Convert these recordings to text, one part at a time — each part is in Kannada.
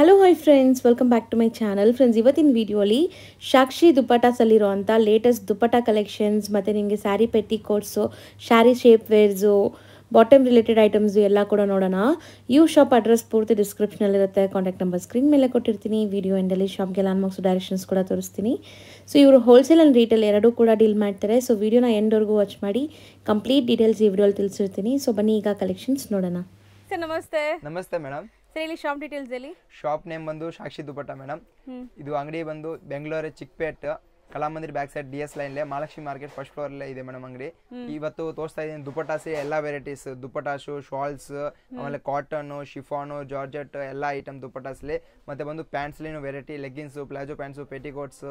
Hello hi friends, welcome back to my channel. Friends, ಇವತ್ತಿನ ವಿಡಿಯೋಲಿ ಸಾಕ್ಷಿ ದುಪ್ಪಟಾಸಲ್ಲಿರೋಂಥ ಲೇಟೆಸ್ಟ್ ದುಪ್ಪಟ ಕಲೆಕ್ಷನ್ಸ್ ಮತ್ತು ನಿಮಗೆ sari petticoats, sari shapewears, bottom related items ಎಲ್ಲ ಕೂಡ ನೋಡೋಣ. ಈ ಶಾಪ್ ಅಡ್ರೆಸ್ ಪೂರ್ತಿ ಡಿಸ್ಕ್ರಿಪ್ಷನಲ್ಲಿರುತ್ತೆ. ಕಾಂಟ್ಯಾಕ್ಟ್ ನಂಬರ್ ಸ್ಕ್ರೀನ್ ಮೇಲೆ ಕೊಟ್ಟಿರ್ತೀನಿ. ವಿಡಿಯೋ ಎಂಡಲ್ಲಿ ಶಾಪ್ಗೆ ಲ್ಯಾಂಡ್ಮಾರ್ಕ್ಸ್ ಡೈರೆಕ್ಷನ್ಸ್ ಕೂಡ ತೋರಿಸ್ತೀನಿ. ಸೊ ಇವರು ಹೋಲ್ಸೇಲ್ ಆ್ಯಂಡ್ ರೀಟೇಲ್ ಎರಡೂ ಕೂಡ ಡೀಲ್ ಮಾಡ್ತಾರೆ. ಸೊ ವಿಡಿಯೋನ ಎಂಡ್ವರೆಗೂ ವಾಚ್ ಮಾಡಿ ಕಂಪ್ಲೀಟ್ ಡೀಟೇಲ್ಸ್ ಈ ವಿಡಿಯೋಲಿ ತಿಳಿಸಿರ್ತೀನಿ. ಸೊ ಬನ್ನಿ ಈಗ ಕಲೆಕ್ಷನ್ಸ್ ನೋಡೋಣ. ಸರ್ ನಮಸ್ತೆ. ನಮಸ್ತೆ ಮೇಡಮ್. ಸರ್ ಇಲ್ಲಿ ಶಾಪ್ ಡೀಟೇಲ್ಸ್ ಹೇಳಿ. ಶಾಪ್ ನೇಮ್ ಬಂದು ಸಾಕ್ಷಿ ದುಪ್ಪಟ ಮೇಡಮ್. ಇದು ಅಂಗಡಿ ಬಂದು Bengaluru Chickpet Kalamandir back side DS line Mahalakshmi market first floor ಇದೆ ಮೇಡಮ್ ಅಂಗಡಿ. ಇವತ್ತು ತೋರಿಸ್ತಾ ಇದ್ದೀನಿ ದುಪ್ಪಟಾಸಿ ಎಲ್ಲ ವೆರೈಟೀಸ್, ದುಪ್ಪಟಾಸು, ಶಾಲ್ಸ್, ಆಮೇಲೆ ಕಾಟನ್, ಶಿಫಾನು, ಜಾರ್ಜೆಟ್ ಎಲ್ಲ ಐಟಮ್ ದುಪ್ಪಟಾಸ್ಲಿ. ಮತ್ತೆ ಬಂದು ಪ್ಯಾಂಟ್ಸ್ಲಿನೂ variety, leggings, palazzo pants, petticoats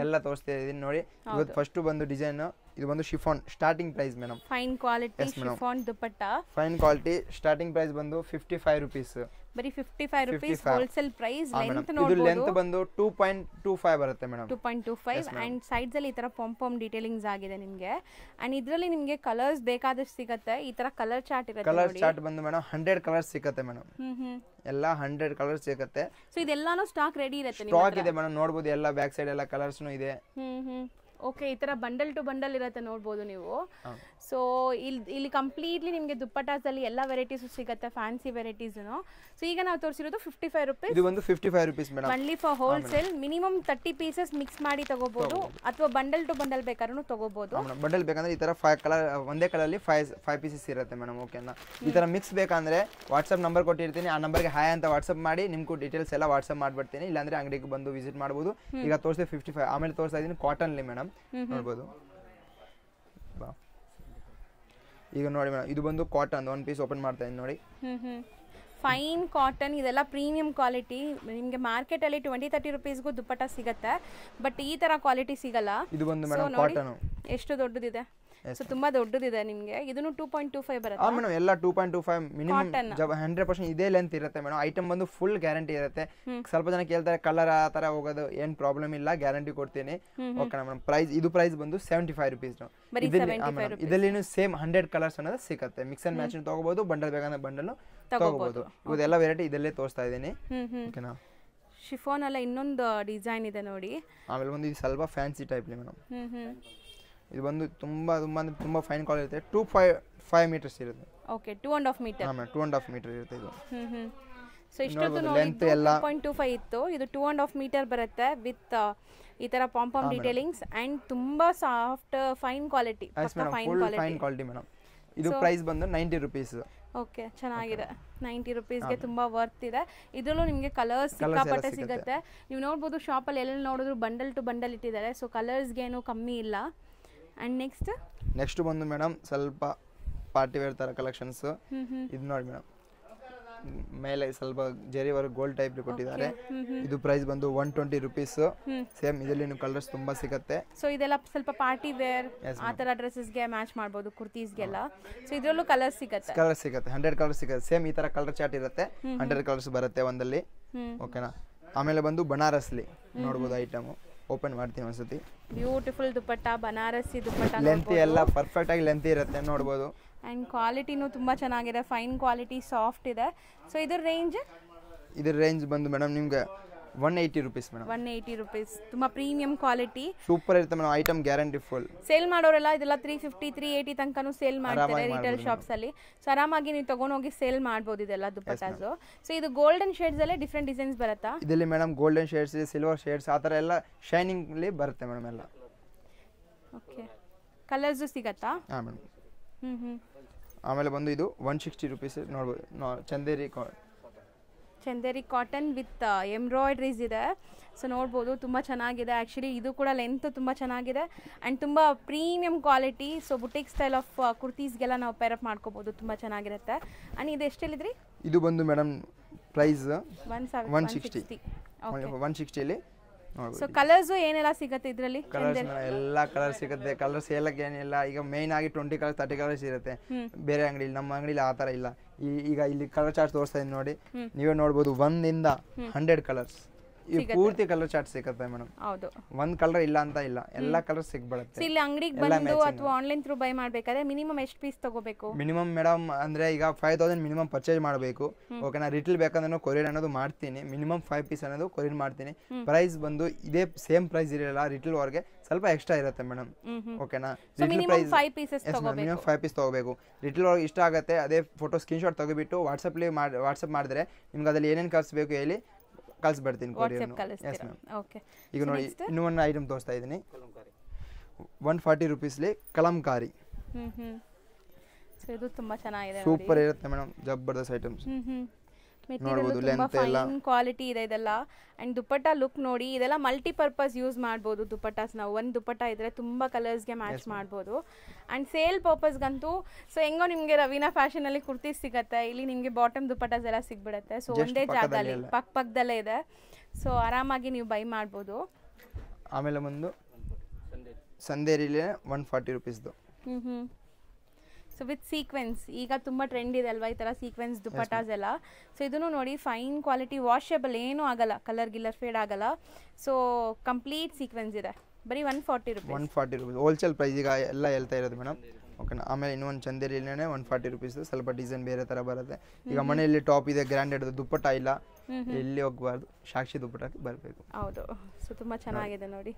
ಎಲ್ಲ ತೋರಿಸ್ತಾ ಇದ್ದೀನಿ ನೋಡಿ. ಇವತ್ತು ಫಸ್ಟ್ ಬಂದು ಡಿಸೈನ್ ಇದು ಬಂದು chiffon starting price madam. Fine quality chiffon dupatta. Fine quality starting price ಬಂದು 55 rupees. ಬರೀ 55 rupees ಹೋಲ್ಸೇಲ್ ಪ್ರೈಸ್. ಲೆಂತ್ ಇದು ನೋಡಬಹುದು. ಲೆಂತ್ ಬಂದು 2.25 ಬರುತ್ತೆ ಮೇಡಮ್. 2.25 ಅಂಡ್ ಸೈಡ್ಸ್ ಅಲ್ಲಿ ಈ ತರ ಪಂಪ್ ಡೀಟೇಲಿಂಗ್ಸ್ ಆಗಿದೆ ನಿಮಗೆ. ಅಂಡ್ ಇದರಲ್ಲಿ ನಿಮಗೆ ಕಲರ್ಸ್ ಬೇಕಾದಷ್ಟು ಸಿಗುತ್ತೆ. ಈ ತರ ಕಲರ್ ಚಾರ್ಟ್ ಇರುತ್ತೆ ನೋಡಿ. ಕಲರ್ ಚಾರ್ಟ್ ಬಂದು ಮೇಡಮ್ 100 ಕಲರ್ಸ್ ಸಿಗುತ್ತೆ ಮೇಡಮ್. ಎಲ್ಲ 100 ಕಲರ್ಸ್ ಸಿಗುತ್ತೆ. ಸೊ ಇದೆಲ್ಲಾನು ಸ್ಟಾಕ್ ರೆಡಿ ಇರುತ್ತೆ. ಸ್ಟಾಕ್ ಇದೆ ಮೇಡಮ್, ನೋಡಬಹುದು. ಎಲ್ಲ ಬ್ಯಾಕ್ ಸೈಡ್ ಎಲ್ಲ ಕಲರ್ಸ್ನು ಇದೆ. ಓಕೆ, ಈ ತರ ಬಂಡಲ್ ಟು ಬಂಡಲ್ ಇರುತ್ತೆ ನೋಡ್ಬೋದು ನೀವು. ಸೊ ಇಲ್ಲಿ ಕಂಪ್ಲೀಟ್ಲಿ ನಿಮಗೆ ದುಪ್ಪಟಾಸಲ್ಲಿ ಎಲ್ಲ ವೆರೈಟೀಸ್ ಸಿಗುತ್ತೆ, ಫ್ಯಾನ್ಸಿ ವೆರೈಟೀಸ್ನು. ಸೊ ಈಗ ನಾವು ತೋರಿಸಿರೋದು 55 rupees. ಇದು ಒಂದು 55 rupees madam. Only for wholesale. Minimum 30 pieces mix ಮಾಡಿ ತಗೋಬಹುದು, ಅಥವಾ ಬಂಡಲ್ ಟು ಬಂಡಲ್ ಬೇಕಾದ್ರೂ ತಗೋಬಹುದು. ಬಂಡಲ್ ಬೇಕಂದ್ರೆ ಈ ತರ 5 ಕಲರ್ ಒಂದೇ ಕಲರ್ ಅಲ್ಲಿ 5 ಪೀಸಸ್ ಇರುತ್ತೆ ಮೇಡಮ್. ಓಕೆನಾ? ಈ ತರ ಮಿಕ್ಸ್ ಬೇಕಂದ್ರೆ ವಾಟ್ಸ್ಆಪ್ ನಂಬರ್ ಕೊಟ್ಟಿರ್ತೀನಿ. ಆ ನಂಬರ್ಗೆ ಹಾಯ್ ಅಂತ ವಾಟ್ಸ್ಆಪ್ ಮಾಡಿ ನಿಮ್ಗೂ ಡೀಟೇಲ್ಸ್ ಎಲ್ಲ ವಾಟ್ಸ್ಆಪ್ ಮಾಡ್ಬಿಡ್ತೀನಿ. ಇಲ್ಲಾಂದ್ರೆ ಅಂಗಡಿಗೆ ಬಂದು ವಿಸಿಟ್ ಮಾಡಬಹುದು. ಈಗ ತೋರಿಸಿದೆ 55. ಆಮೇಲೆ ತೋರಿಸ್ತಾ ಇದೀನಿ ಕಾಟನ್ ಲಿ ಮೇಡಮ್, ನೋಡಬಹುದು. ಈಗ ನೋಡಿ ಮೇಡಮ್, ಇದು ಬಂದು ಕಾಟನ್. ಒಂದು ಪೀಸ್ ಓಪನ್ ಮಾಡ್ತಾ ಇದೀನಿ ನೋಡಿ. ಫೈನ್ ಕಾಟನ್, ಇದೆಲ್ಲ ಪ್ರೀಮಿಯಂ ಕ್ವಾಲಿಟಿ. ನಿಮಗೆ ಮಾರ್ಕೆಟ್ ಅಲ್ಲಿ 20-30 ರೂಪೀಸ್ಗೂ ದುಪ್ಪಟ್ಟ ಸಿಗುತ್ತೆ, ಬಟ್ ಈ ತರ ಕ್ವಾಲಿಟಿ ಸಿಗಲ್ಲ. ಇದು ಬಂದು ಮೇಡಮ್ ಕಾಟನ್. ಎಷ್ಟು ದೊಡ್ಡದಿದೆ. ಸೊ ತುಂಬಾ ದೊಡ್ಡದಿದೆ ನಿಮಗೆ. ಇದನ್ನು 2.25 ಬರುತ್ತೆ ಮೇಡಮ್. ಎಲ್ಲ 2.25 ಮಿನಿಮಮ್ 100% ಇದೇ ಲೆಂತ್ ಇರುತ್ತೆ ಮೇಡಮ್. ಐಟಮ್ ಬಂದು ಫುಲ್ ಗ್ಯಾರಂಟಿ ಇರುತ್ತೆ. ಸ್ವಲ್ಪ ಜನ ಕೇಳ್ತಾರೆ ಕಲರ್ ಆ ತರ ಹೋಗೋದು, ಏನ್ ಪ್ರಾಬ್ಲಮ್ ಇಲ್ಲ, ಗ್ಯಾರಂಟಿ ಕೊಡ್ತೀನಿ. ಓಕೆನಾ ಮೇಡಮ್? ಪ್ರೈಸ್ ಇದು ಪ್ರೈಸ್ ಬಂದು 75 rupees. ಇದರಲ್ಲಿ ಸೇಮ್ 100 ಕಲರ್ಸ್ ಅನ್ನೋದು ಸಿಗುತ್ತೆ. ಮಿಕ್ಸ್ ಅಂಡ್ ಮ್ಯಾಚ್ ತಗೋಬಹುದು, ಬಂಡಲ್ ಬೇಕಂದ್ರೆ ಬಂಡಲ್ ತಗೋಬಹುದು. ಇವತ್ತೆಲ್ಲ ವೆರೈಟಿ ಇದಲ್ಲೇ ತೋರಿಸ್ತಾ ಇದ್ದೀನಿ. ಓಕೆನಾ? ಶಿಫಾನ್ ಅಲ್ಲ ಇನ್ನೊಂದು ಡಿಸೈನ್ ಇದೆ ನೋಡಿ. ಆಮೇಲೆ ಒಂದು ಇದು ಸ್ವಲ್ಪ ಫ್ಯಾನ್ಸಿ ಟೈಪ್ ಮೇಡಮ್. ಇದು ಬಂದು ತುಂಬಾ ಫೈನ್ ಕ್ವಾಲಿಟಿ ಇರುತ್ತೆ. 2.5 meters ಇರುತ್ತೆ. Okay, 2.5 meter. 2.5 meter ಇರುತ್ತೆ ಇದು. ಸೊ ಇಷ್ಟೊತ್ತು ಲೆಂತ್ ಎಲ್ಲ 2.25 ಇತ್ತು. ಇದು 2.5 meter ಬರುತ್ತೆ ವಿತ್ ಈ ತರ ಪಾಂಪಮ್ ಡೀಟೇಲಿಂಗ್ಸ್ ಅಂಡ್ ತುಂಬಾ soft fine quality. Fine quality madam. ಇದು ಪ್ರೈಸ್ ಬಂದು 90 rupees. ಓಕೆ, ಚೆನ್ನಾಗಿದೆ. 90 rupeesಗೆ ತುಂಬಾ ವರ್ತ್ ಇದೆ. ಇದರಲ್ಲೂ ನಿಮಗೆ ಕಲರ್ಸ್ ಸಿಕ್ಕಾಪಟ್ಟೆ ಸಿಗುತ್ತೆ. ನೀವು ನೋಡ್ಬೋದು ಶಾಪಲ್ಲಿ ಎಲ್ಲೆಲ್ಲಿ ನೋಡಿದ್ರು ಬಂಡಲ್ ಟು ಬಂಡಲ್ ಇಟ್ಟಿದ್ದಾರೆ. ಸೊ ಕಲರ್ಸ್ಗೇನು ಕಮ್ಮಿ ಇಲ್ಲ. ಅಂಡ್ ನೆಕ್ಸ್ಟ್ ಬಂದು ಮೇಡಮ್ ಸ್ವಲ್ಪ ಪಾರ್ಟಿ ವೇರ್ ತರ ಕಲೆಕ್ಷನ್ಸ್. ಇದು ನೋಡಿ ಮೇಡಮ್, ಮೇಲೆ ಸ್ವಲ್ಪ ಜೆರಿ ವರ್ಕ್ ಗೋಲ್ಡ್ ಟೈಪ್ ಕೊಟ್ಟಿದ್ದಾರೆ. ಇದು ಪ್ರೈಸ್ ಬಂದು 120 rupees. ಸೇಮ್ ಇದರಲ್ಲಿ ಕಲರ್ಸ್ ತುಂಬಾ ಸಿಗುತ್ತೆ. ಸೊ ಇದೆಲ್ಲ ಸ್ವಲ್ಪ ಪಾರ್ಟಿ ವೇರ್ ಆ ತರ ಡ್ರೆಸ್ಸಸ್ಗೆ ಮ್ಯಾಚ್ ಮಾಡಬಹುದು, ಕುರ್ತೀಸ್ಗೆಲ್ಲ. ಸೊ ಇದರಲ್ಲೂ ಕಲರ್ಸ್ ಸಿಗುತ್ತೆ. 100 ಕಲರ್ಸ್ ಸಿಗುತ್ತೆ. ಸೇಮ್ ಈ ತರ ಕಲರ್ ಚಾರ್ಟ್ ಇರುತ್ತೆ. 100 ಕಲರ್ಸ್ ಬರುತ್ತೆ ಒಂದಲ್ಲಿ. ಓಕೆನಾ? ಆಮೇಲೆ ಬಂದು ಬನಾರಸ್ಲಿ ನೋಡಬಹುದು ಐಟಮ್. ಓಪನ್ ಮಾಡ್ತೀನಿ ಒಂದ್ಸತಿ. ಬ್ಯೂಟಿಫುಲ್ ದುಪ್ಪಟ್ಟ, ಬನಾರಸಿ ದುಪ್ಪಟ್ಟ. ಲೆಂತ್ ಎಲ್ಲ ಪರ್ಫೆಕ್ಟ್ ಆಗಿ ಲೆಂತ್ ಇರುತ್ತೆ ನೋಡಬಹುದು. ಅಂಡ್ ಕ್ವಾಲಿಟಿನೂ ತುಂಬಾ ಚೆನ್ನಾಗಿದೆ. ಫೈನ್ ಕ್ವಾಲಿಟಿ, ಸಾಫ್ಟ್ ಇದೆ. ಸೊ ಇದರ ರೇಂಜ್ ಬಂದು ಮೇಡಮ್ ನಿಮ್ಗೆ 180 rupees ಮೇಡಮ್. 180 rupees. ತುಂಬಾ ಪ್ರೀಮಿಯಂ ಕ್ವಾಲಿಟಿ, ಸೂಪರ್ ಇರುತ್ತೆ madam. Item guarantee full. Sale ಮಾಡೋರೆಲ್ಲ ಇದೆಲ್ಲ 350 380 ತನಕನೂ ಸೇಲ್ ಮಾಡ್ತಾರೆ ರಿಟೇಲ್ ಶಾಪ್ಸ್ ಅಲ್ಲಿ. ಸೊ ಆರಾಮಾಗಿ ನೀವು ತಗೊಂಡೋಗಿ ಸೇಲ್ ಮಾಡ್ಬೋದು ಇದೆಲ್ಲ ದುಪ್ಪಟ್ಟಾಸು. ಸೊ ಇದು ಗೋಲ್ಡನ್ ಶೇಡ್ಸ್ ಅಲ್ಲೇ ಡಿಫ್ರೆಂಟ್ ಡಿಸೈನ್ಸ್ ಬರುತ್ತಾ? ಇದರಲ್ಲಿ madam golden shades, silver shades ಆ ತರ ಎಲ್ಲ ಶೈನಿಂಗ್ ಅಲ್ಲಿ ಬರುತ್ತೆ ಮೇಡಮ್ ಎಲ್ಲ. ಓಕೆ, ಕಲರ್ಸ್ ಸಿಗತ್ತಾ? ಹಾ ಮೇಡಮ್. ಆಮೇಲೆ ಬಂದು ಇದು 160 rupees ನೋಡಬಹುದು. ಚಂದೇರಿ ಕಾಟನ್ ವಿತ್ ಎಂಬ್ರಾಯ್ಡ್ರೀಸ್ ಇದೆ. ಸೊ ನೋಡ್ಬೋದು, ತುಂಬ ಚೆನ್ನಾಗಿದೆ. ಆ್ಯಕ್ಚುಲಿ ಇದು ಕೂಡ ಲೆಂತ್ ತುಂಬ ಚೆನ್ನಾಗಿದೆ ಆ್ಯಂಡ್ ತುಂಬ premium quality. So boutique style of ಕುರ್ತೀಸ್ಗೆಲ್ಲ ನಾವು ಪೇರಪ್ ಮಾಡ್ಕೋಬೋದು, ತುಂಬ ಚೆನ್ನಾಗಿರುತ್ತೆ. ಆ್ಯಂಡ್ ಇದು ಎಷ್ಟು ಹೇಳಿದ್ರಿ? ಇದು ಬಂದು ಮೇಡಮ್ ಪ್ರೈಸ್ 160. 160 ಸೊ ಕಲರ್ಸ್ ಏನೆಲ್ಲ ಸಿಗುತ್ತೆ ಇದರಲ್ಲಿ? ಎಲ್ಲ ಕಲರ್ ಸಿಗುತ್ತೆ. ಕಲರ್ಸ್ ಹೇಳಕ್ಕೆ ಏನಿಲ್ಲ. ಈಗ ಮೇನ್ ಆಗಿ 20 ಕಲರ್ಸ್ 30 ಕಲರ್ಸ್ ಇರುತ್ತೆ ಬೇರೆ ಅಂಗಡಿ. ನಮ್ಮ ಅಂಗಡಿಲಿ ಆ ತರ ಇಲ್ಲ. ಈಗ ಇಲ್ಲಿ ಕಲರ್ ಚಾರ್ಟ್ ತೋರಿಸ್ತಾ ಇದೀನಿ ನೋಡಿ. ನೀವೇ ನೋಡ್ಬೋದು, 1 ಇಂದ 100 ಕಲರ್ಸ್ ಈ ಪೂರ್ತಿ ಕಲರ್ ಚಾರ್ಟ್ ಸಿಗುತ್ತೆ ಮೇಡಮ್. ಹೌದು, ಒಂದ್ ಕಲರ್ ಇಲ್ಲ ಅಂತ ಇಲ್ಲ, ಎಲ್ಲಾ ಕಲರ್ ಸಿಗ್ಬಿಡುತ್ತೆ. ಇಲ್ಲಿ ಅಂಗಡಿಗೆ ಬಂದು ಅಥವಾ ಆನ್ಲೈನ್ ಥ್ರೂ ಬೈ ಮಾಡ್ಬೇಕಾದ್ರೆ ಮಿನಿಮಮ್ ಎಷ್ಟು ಪೀಸ್ ತಗೋಬೇಕು? ಮಿನಿಮಮ್ ಮೇಡಮ್ ಅಂದ್ರೆ ಈಗ 5000 ಮಿನಿಮಮ್ ಪರ್ಚೇಸ್ ಮಾಡಬೇಕು. ಓಕೆನಾ, ರಿಟೇಲ್ ಬೇಕಂದ್ರೆ ಕೊರಿಯರ್ ಅನ್ನೋದು ಮಾಡ್ತೀನಿ. ಮಿನಿಮಮ್ 5 ಪೀಸ್ ಅನ್ನೋದು ಕೊರಿಯರ್ ಮಾಡ್ತೀನಿ. ಪ್ರೈಸ್ ಬಂದು ಇದೇ ಸೇಮ್ ಪ್ರೈಸ್ ಇರಲ್ಲ, ರಿಟೇಲ್ ವರ್ಗೆ ಸ್ವಲ್ಪ ಎಕ್ಸ್ಟ್ರಾ ಇರುತ್ತೆ ಮೇಡಮ್. ಓಕೆನಾ, ರಿಟೇಲ್ ಪ್ರೈಸ್ 5 ಪೀಸಸ್ ತಗೋಬೇಕು. ಮಿನಿಮಮ್ 5 ಪೀಸ್ ತಗೋಬೇಕು. ರಿಟೇಲ್ ವರ್ಗೆ ಇಷ್ಟ ಆಗುತ್ತೆ, ಅದೇ ಫೋಟೋ ಸ್ಕ್ರೀನ್ಶಾಟ್ ತೆಗೆಬಿಟ್ಟು ವಾಟ್ಸಪ್ ಮಾಡಿದ್ರೆ ನಿಮ್ಗೆ ಅದ್ರಲ್ಲಿ ಏನೇನು ಕಳಿಸ್ಬೇಕು ಹೇಳಿ ಕಳಿಸ್ಬಿಡ್ತೀನಿ ಕೊರಿಯರ್. ಓಕೆ, ಈಗ ನೋಡಿ ಇನ್ನೂ ಒಂದು ಐಟಮ್ ತೋರಿಸ್ತಾ ಇದ್ದೀನಿ. 140 ರೂಪೀಸ್ಲಿ ಕಲಂಕಾರಿ. ಸೊ ಇದು ತುಂಬಾ ಚೆನ್ನಾಗಿದೆ, ಸೂಪರ್ ಇರುತ್ತೆ ಮೇಡಮ್, ಜಬರ್ದಸ್ತ್ ಐಟಮ್ಸ್. ನೋಡಬಹುದು ಲೆಂತ್ ಎಲ್ಲ ಕ್ವಾಲಿಟಿ ಇದೆ ಇದೆಲ್ಲ. ಅಂಡ್ ದುಪ್ಪಟ್ಟ ಲುಕ್ ನೋಡಿ, ಇದೆಲ್ಲ ಮಲ್ಟಿಪರ್ಪಸ್ ಯೂಸ್ ಮಾಡ್ಬೋದು ದುಪ್ಪಟ್ಟಾಸ್. ನಾವು ಒಂದು ದುಪ್ಪಟ್ಟ ಇದ್ರೆ ತುಂಬಾ ಕಲರ್ಸ್ಗೆ ಮ್ಯಾಚ್ ಮಾಡ್ಬೋದು. ಅಂಡ್ ಸೇಲ್ ಪರ್ಪಸ್ಗಂತೂ ಸೊ ಹೆಂಗೋ ನಿಮಗೆ ರವೀನಾ ಫ್ಯಾಷನ್ ಅಲ್ಲಿ ಕುರ್ತೀಸ್ ಸಿಗತ್ತೆ, ಇಲ್ಲಿ ನಿಮಗೆ ಬಾಟಮ್ ದುಪ್ಪಟ್ಟಾಸ್ ಎಲ್ಲ ಸಿಗ್ಬಿಡತ್ತೆ. ಸೊ ಒಂದೇ ಜಾಗದಲ್ಲಿ ಪಕ್ಕದಲ್ಲೇ ಇದೆ, ಸೊ ಆರಾಮಾಗಿ ನೀವು ಬೈ ಮಾಡ್ಬೋದು. ಆಮೇಲೆ ಒಂದು ಸಂದೇರಿಲಿ 140 ರೂಪೀಸ್ದು. ಸೊ ವಿತ್ ಸೀಕ್ವೆನ್ಸ್ ಈಗ ತುಂಬ ಟ್ರೆಂಡ್ ಇದೆ ಅಲ್ವಾ ಈ ಥರ ಸೀಕ್ವೆನ್ಸ್ ದುಪ್ಪಟ್ಟಾಸ್ ಎಲ್ಲ. ಸೊ ಇದನ್ನು ನೋಡಿ, ಫೈನ್ ಕ್ವಾಲಿಟಿ, ವಾಷಬಲ್, ಏನೂ ಆಗಲ್ಲ, ಕಲರ್ ಗಿಲ್ಲರ್ ಫೇಡ್ ಆಗಲ್ಲ. ಸೊ ಕಂಪ್ಲೀಟ್ ಸೀಕ್ವೆನ್ಸ್ ಇದೆ, ಬರೀ 140 ರೂಪೀಸ್. 140 ರೂಪೀಸ್ ಹೋಲ್ಸೇಲ್ ಪ್ರೈಸ್ ಈಗ ಎಲ್ಲ ಹೇಳ್ತಾ ಇರೋದು ಮೇಡಮ್. ಓಕೆನಾ, ಆಮೇಲೆ ಇನ್ನೊಂದು ಚಂದೇರಿನೇ 140 ರೂಪೀಸ್. ಸ್ವಲ್ಪ ಡಿಸೈನ್ ಬೇರೆ ಥರ ಬರುತ್ತೆ. ಈಗ ಮನೆಯಲ್ಲಿ ಟಾಪ್ ಇದೆ, ಗ್ರ್ಯಾಂಡೆಡ್ ದುಪ್ಪಟ್ಟ ಇಲ್ಲ, ಎಲ್ಲಿ ಹೋಗಬಾರ್ದು, ಸಾಕ್ಷಿ ದುಪ್ಪಟ್ಟಕ್ಕೆ ಬರಬೇಕು. ಹೌದು, ಸೊ ತುಂಬ ಚೆನ್ನಾಗಿದೆ ನೋಡಿ.